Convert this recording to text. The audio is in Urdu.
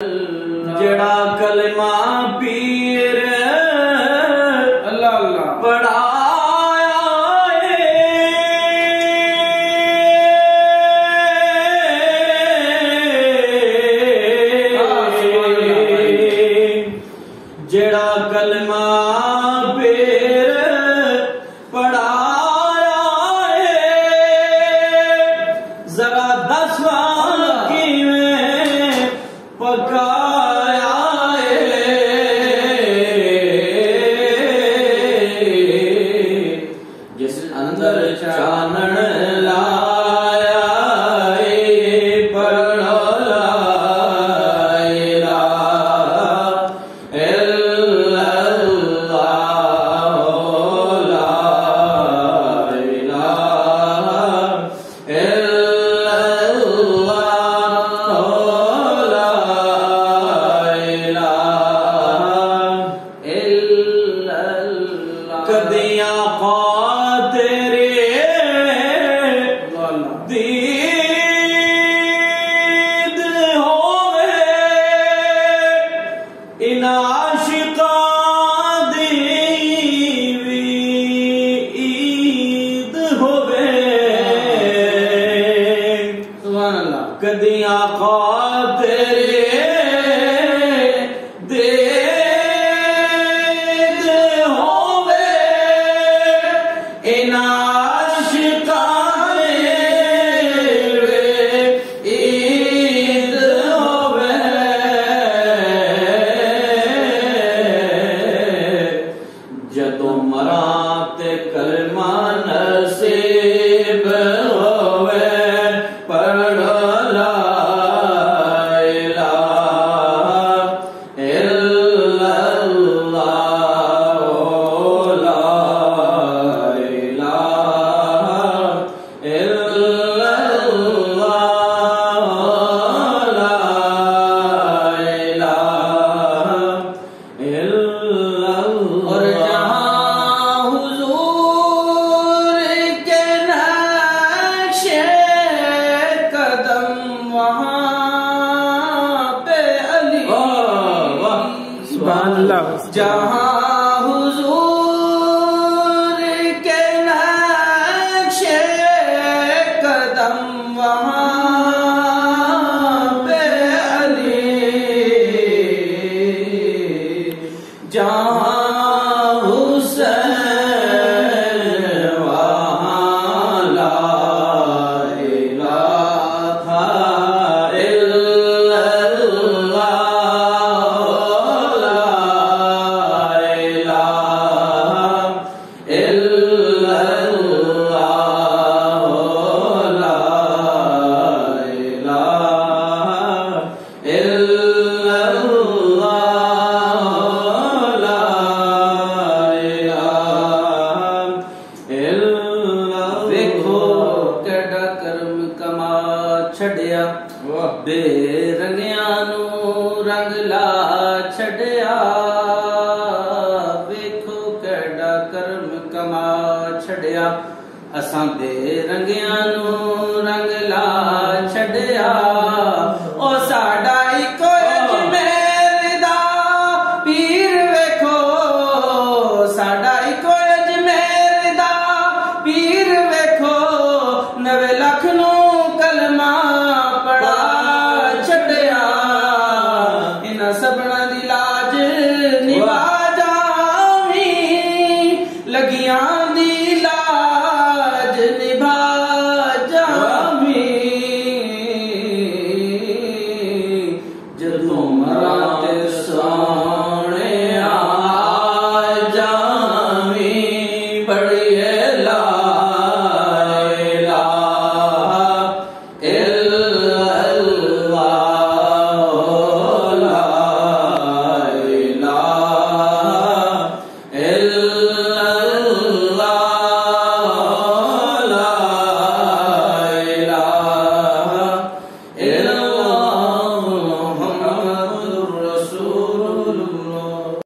جڑا کلمہ پیر اللہ اللہ پڑھایا جڑا کلمہ پیر پڑھایا ذرا دسواں کیویں پکایا جس اندر چانن لایا پڑھو لا الہ الا اللہ لا الہ الا اللہ کدیاں خاطر دید ہوئے ان عاشقاں دی وی عید ہوئے سبحان اللہ کدیاں خاطر جدو مرات کلمہ نصیب ہوئے پڑھو لا الہ الا اللہ لا الہ الا اللہ لا الہ الا اور جہاں حضور کے نقش قدم وہاں پہ علی سبحان اللہ جہاں حضور کے نقش قدم وہاں پہ علی جہاں چھڑیا بے رنگیاں نو رنگ لا چھڑیا ویکھو کیڑا کرم کما چھڑیا اساں بے رنگیاں نو